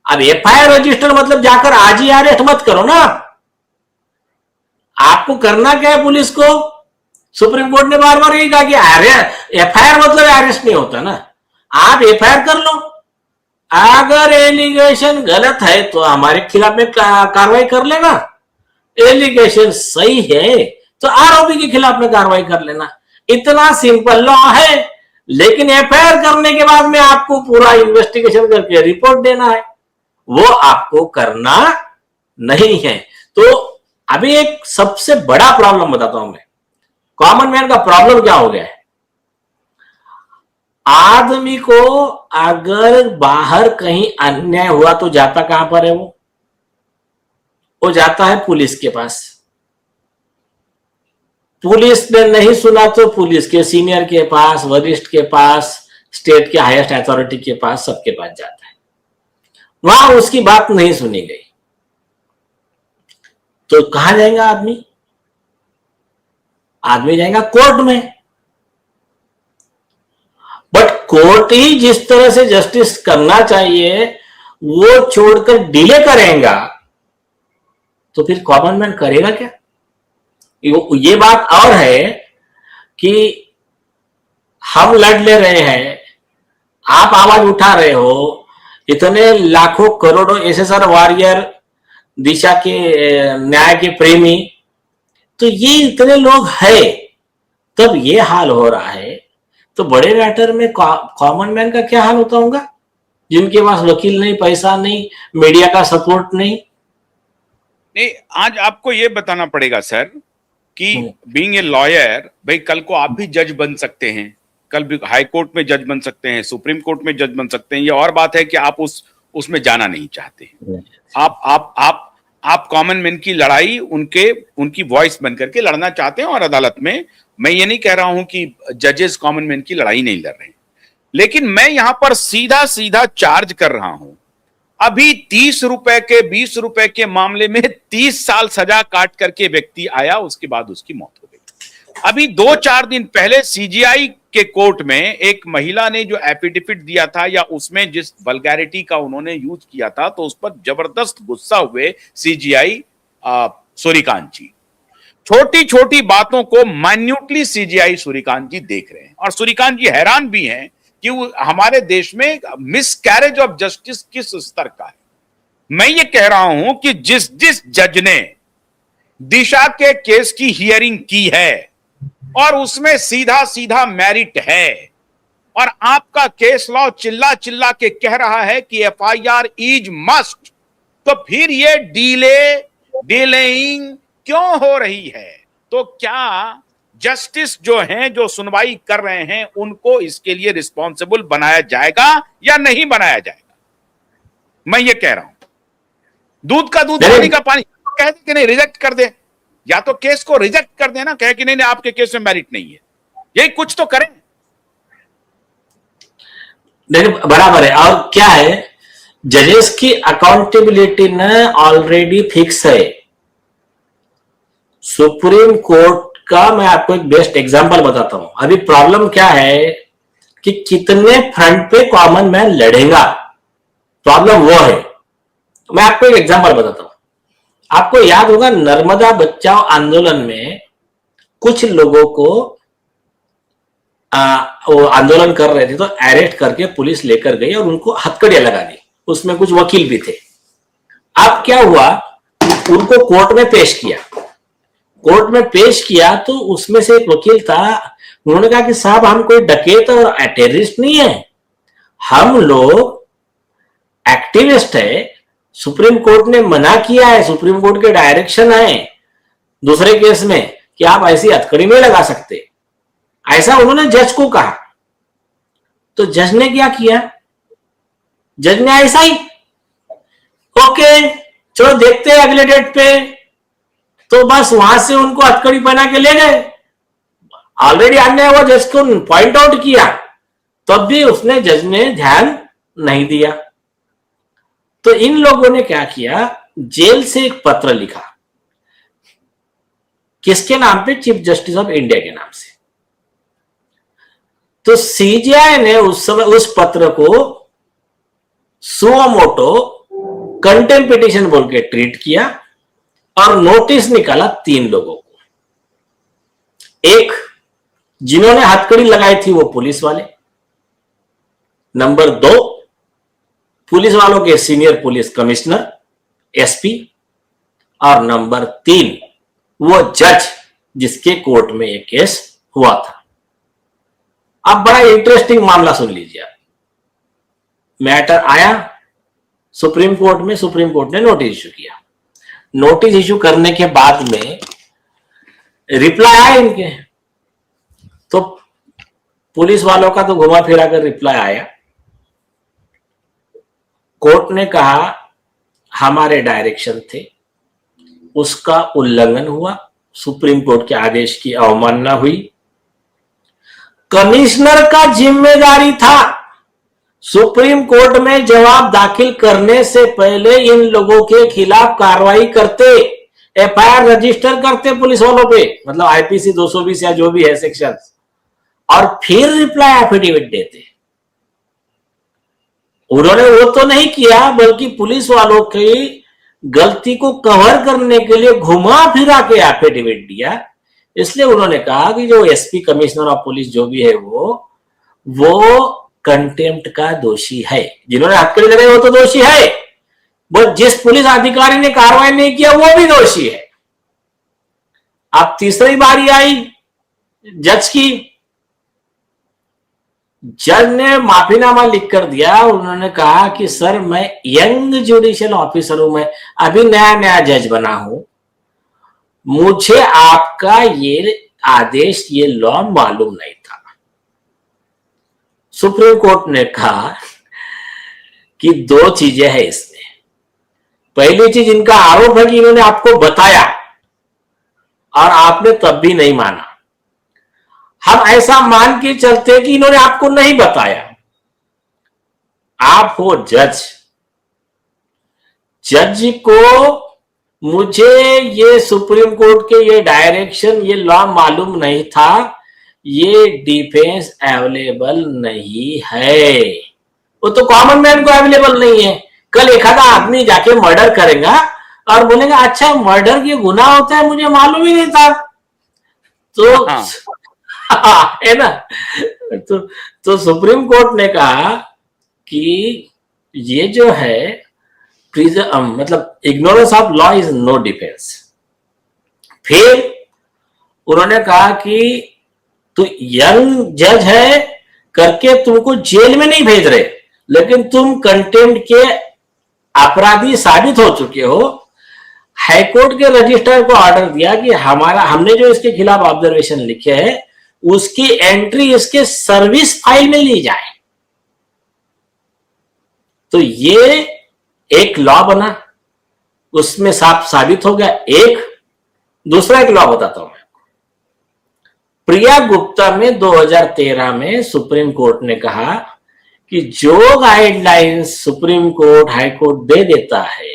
अब FIR register मतलब जाकर आज ही अरेस्ट मत करो ना। आपको करना क्या है पुलिस को? सुप्रीम कोर्ट ने बार बार यही कहा कि एफआईआर मतलब अरेस्ट नहीं होता ना। आप एफआईआर कर लो, अगर एलिगेशन गलत है तो हमारे खिलाफ में कार्रवाई कर लेना, एलिगेशन सही है तो आरोपी के खिलाफ में कार्रवाई कर लेना। इतना सिंपल लॉ है। लेकिन एफआईआर करने के बाद में आपको पूरा इन्वेस्टिगेशन करके रिपोर्ट देना है, वो आपको करना नहीं है। तो अभी एक सबसे बड़ा प्रॉब्लम बताता हूं मैं, कॉमन मैन का प्रॉब्लम क्या हो गया है। आदमी को अगर बाहर कहीं अन्याय हुआ तो जाता कहां पर है? वो जाता है पुलिस के पास। पुलिस ने नहीं सुना तो पुलिस के सीनियर के पास, वरिष्ठ के पास, स्टेट के हाईएस्ट अथॉरिटी के पास, सबके पास जाता है। वहां उसकी बात नहीं सुनी गई तो कहां जाएगा आदमी? आदमी जाएगा कोर्ट में। बट कोर्ट ही जिस तरह से जस्टिस करना चाहिए वो छोड़कर डिले करेगा तो फिर कॉमन मैन करेगा क्या? ये बात और है कि हम लड़ ले रहे हैं, आप आवाज उठा रहे हो, इतने लाखों करोड़ों एसएसआर वॉरियर, दिशा के न्याय के प्रेमी, तो ये इतने लोग हैं, तब ये हाल हो रहा है। तो बड़े मैटर में कॉमन मैन का क्या हाल होता होगा, जिनके पास वकील नहीं, पैसा नहीं, मीडिया का सपोर्ट नहीं। आज आपको ये बताना पड़ेगा सर कि बीइंग ए लॉयर, भाई कल को आप भी जज बन सकते हैं, कल भी हाई कोर्ट में जज बन सकते हैं, सुप्रीम कोर्ट में जज बन सकते हैं। ये और बात है कि आप उसमें जाना नहीं चाहते। आप कॉमन मैन की लड़ाई उनकी वॉइस बन करके लड़ना चाहते हैं और अदालत में। मैं ये नहीं कह रहा हूं कि जजेस कॉमन मैन की लड़ाई नहीं लड़ रहे हैं, लेकिन मैं यहां पर सीधा सीधा चार्ज कर रहा हूं। अभी 30 रुपए के 20 रुपए के मामले में 30 साल सजा काट करके व्यक्ति आया, उसके बाद उसकी मौत हो गई। अभी 2-4 दिन पहले सीजीआई के कोर्ट में एक महिला ने जो एफिडेविट दिया था, या उसमें जिस वल्गैरिटी का उन्होंने यूज किया था, तो उस पर जबरदस्त गुस्सा हुए सीजीआई सूर्यकांत जी। छोटी छोटी बातों को माइन्यूटली सीजीआई सूर्यकांत जी देख रहे हैं, और सूर्यकांत जी हैरान भी हैं कि हमारे देश में मिसकैरेज ऑफ जस्टिस किस स्तर का है। मैं ये कह रहा हूं कि जिस जज ने दिशा के केस की हियरिंग की है और उसमें सीधा सीधा मेरिट है, और आपका केस लॉ चिल्ला चिल्ला के कह रहा है कि एफआईआर इज मस्ट, तो फिर ये डिलेइंग क्यों हो रही है? तो क्या जस्टिस जो हैं, जो सुनवाई कर रहे हैं, उनको इसके लिए रिस्पॉन्सिबल बनाया जाएगा या नहीं बनाया जाएगा? मैं ये कह रहा हूं, दूध का दूध, पानी का पानी। कह दे कि नहीं, रिजेक्ट कर दे, या तो केस को रिजेक्ट कर देना, कहे कि नहीं आपके केस में मेरिट नहीं है, यही कुछ तो करें। नहीं, बराबर है। और क्या है, जजेस की अकाउंटेबिलिटी न ऑलरेडी फिक्स है। सुप्रीम कोर्ट का मैं आपको एक बेस्ट एग्जांपल बताता हूं। अभी प्रॉब्लम क्या है कि कितने फ्रंट पे कॉमन मैन लड़ेगा, प्रॉब्लम वो है। मैं आपको एक एग्जांपल बताता हूं। आपको याद होगा नर्मदा बचाओ आंदोलन में कुछ लोगों को वो आंदोलन कर रहे थे तो अरेस्ट करके पुलिस लेकर गई और उनको हथकड़ियां लगा दी। उसमें कुछ वकील भी थे। अब क्या हुआ, उनको कोर्ट में पेश किया। कोर्ट में पेश किया तो उसमें से एक वकील था, उन्होंने कहा कि साहब हम कोई डकैत और टेररिस्ट नहीं है, हम लोग एक्टिविस्ट है, सुप्रीम कोर्ट ने मना किया है, सुप्रीम कोर्ट के डायरेक्शन है दूसरे केस में कि आप ऐसी हथकड़ी नहीं लगा सकते, ऐसा उन्होंने जज को कहा। तो जज ने क्या किया, जज ने ऐसा ही ओके चलो देखते हैं अगले डेट पे, तो बस वहां से उनको हथकड़ी पहना के ले गए। ऑलरेडी अन्याय हुआ, जज को पॉइंट आउट किया, तब भी उसने जज ने ध्यान नहीं दिया। तो इन लोगों ने क्या किया, जेल से एक पत्र लिखा, किसके नाम पे, चीफ जस्टिस ऑफ इंडिया के नाम से। तो सीजीआई ने उस समय उस पत्र को सुओ मोटो कंटेम्प्ट पिटीशन बोल के ट्रीट किया और नोटिस निकाला 3 लोगों को। एक, जिन्होंने हथकड़ी लगाई थी वो पुलिस वाले। नंबर 2, पुलिस वालों के सीनियर पुलिस कमिश्नर एसपी। और नंबर 3, वो जज जिसके कोर्ट में एक केस हुआ था। अब बड़ा इंटरेस्टिंग मामला सुन लीजिए आप। मैटर आया सुप्रीम कोर्ट में, सुप्रीम कोर्ट ने नोटिस इशू किया। नोटिस इशू करने के बाद में रिप्लाई आया इनके, तो पुलिस वालों का तो घुमा फिरा कर रिप्लाई आया। कोर्ट ने कहा हमारे डायरेक्शन थे, उसका उल्लंघन हुआ, सुप्रीम कोर्ट के आदेश की अवमानना हुई। कमिश्नर का जिम्मेदारी था सुप्रीम कोर्ट में जवाब दाखिल करने से पहले इन लोगों के खिलाफ कार्रवाई करते, एफआईआर रजिस्टर करते पुलिस वालों पे, मतलब आईपीसी 220 या जो भी है सेक्शन, और फिर रिप्लाई एफिडेविट देते। उन्होंने वो तो नहीं किया, बल्कि पुलिस वालों की गलती को कवर करने के लिए घुमा फिरा के एफिडेविट दिया। इसलिए उन्होंने कहा कि जो एसपी कमिश्नर ऑफ पुलिस जो भी है वो कंटेम्प्ट का दोषी है। जिन्होंने हथकड़ी लगाई वो तो दोषी है, वो जिस पुलिस अधिकारी ने कार्रवाई नहीं किया वो भी दोषी है। अब तीसरी बारी आई जज की। जज ने माफीनामा लिख कर दिया। उन्होंने कहा कि सर मैं यंग जुडिशियल ऑफिसर हूं, मैं अभी नया नया जज बना हूं, मुझे आपका ये आदेश, ये लॉ मालूम नहीं था। सुप्रीम कोर्ट ने कहा कि 2 चीजें हैं इसमें। पहली चीज, इनका आरोप है कि इन्होंने आपको बताया और आपने तब भी नहीं माना। हम ऐसा मान के चलते कि इन्होंने आपको नहीं बताया। आप हो जज, जज को मुझे ये सुप्रीम कोर्ट के ये डायरेक्शन, ये लॉ मालूम नहीं था, ये डिफेंस अवेलेबल नहीं है। वो तो कॉमन मैन को अवेलेबल नहीं है। कल एक आधा आदमी जाके मर्डर करेगा और बोलेगा अच्छा मर्डर की गुनाह होता है, मुझे मालूम ही नहीं था। तो है ना। तो सुप्रीम कोर्ट ने कहा कि ये जो है मतलब ignorance of law is no defence. फिर उन्होंने कहा कि तू यंग जज है करके तुमको जेल में नहीं भेज रहे, लेकिन तुम कंटेम्प्ट के अपराधी साबित हो चुके हो। हाईकोर्ट के रजिस्ट्रार को ऑर्डर दिया कि हमने जो इसके खिलाफ ऑब्जर्वेशन लिखे हैं उसकी एंट्री इसके सर्विस फाइल में ली जाए। तो ये एक लॉ बना, उसमें साफ साबित हो गया। दूसरा एक लॉ बताता हूं मैं। प्रिया गुप्ता में 2013 में सुप्रीम कोर्ट ने कहा कि जो guidelines supreme court high court दे देता है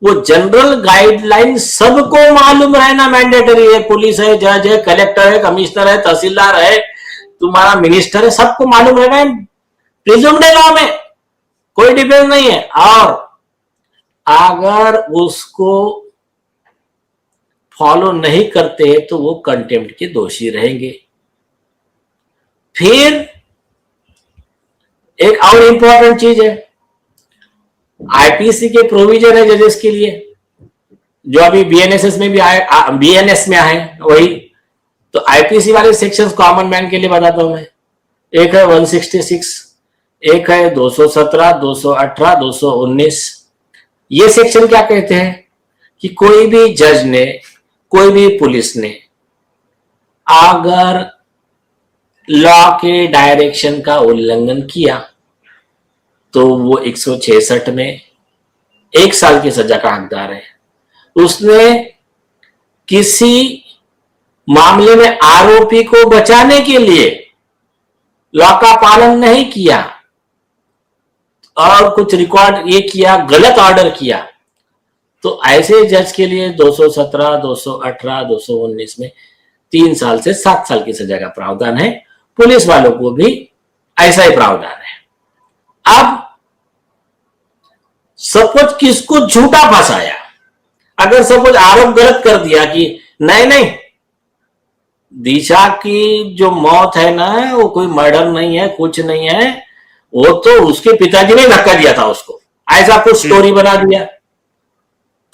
वो जनरल गाइडलाइन सबको मालूम रहना मैंडेटरी है। पुलिस है, जज है, कलेक्टर है, कमिश्नर है, तहसीलदार है, तुम्हारा मिनिस्टर है, सबको मालूम रहना है। प्रिज्यूम्ड लॉ में कोई डिफेंस नहीं है। और अगर उसको फॉलो नहीं करते तो वो कंटेम्प्ट के दोषी रहेंगे। फिर एक और इंपॉर्टेंट चीज है, आईपीसी के प्रोविजन है जजेस के लिए, जो अभी बीएनएसएस में भी आए, बीएनएस में आए वही। तो आईपीसी वाले सेक्शंस कॉमन मैन के लिए बताता हूं मैं। एक है 166, एक है 217, 218, 219। ये सेक्शन क्या कहते हैं कि कोई भी जज ने, कोई भी पुलिस ने अगर लॉ के डायरेक्शन का उल्लंघन किया तो वो 166 में 1 साल की सजा का हकदार है। उसने किसी मामले में आरोपी को बचाने के लिए लॉ का पालन नहीं किया और कुछ रिकॉर्ड ये किया, गलत ऑर्डर किया, तो ऐसे जज के लिए 217, 218, 219 में 3 साल से 7 साल की सजा का प्रावधान है। पुलिस वालों को भी ऐसा ही प्रावधान है। अब सपोज किसको झूठा फंसाया, अगर सपोज आरोप गलत कर दिया कि नहीं नहीं दिशा की जो मौत है ना वो कोई मर्डर नहीं है, कुछ नहीं है, वो तो उसके पिताजी ने धक्का दिया था उसको, ऐसा कुछ स्टोरी बना दिया,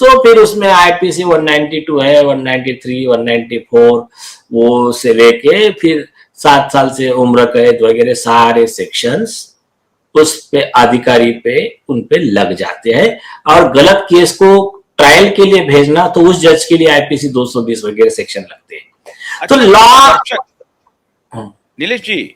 तो फिर उसमें आईपीसी 192 है, 193, 194 वो से लेके फिर 7 साल से उम्र कैद वगैरह सारे सेक्शंस उस पे अधिकारी पे उन पे लग जाते हैं, और गलत केस को ट्रायल के लिए भेजना तो उस जज के लिए आईपीसी 220 वगैरह सेक्शन लगते हैं। तो लॉ नीलेश जी,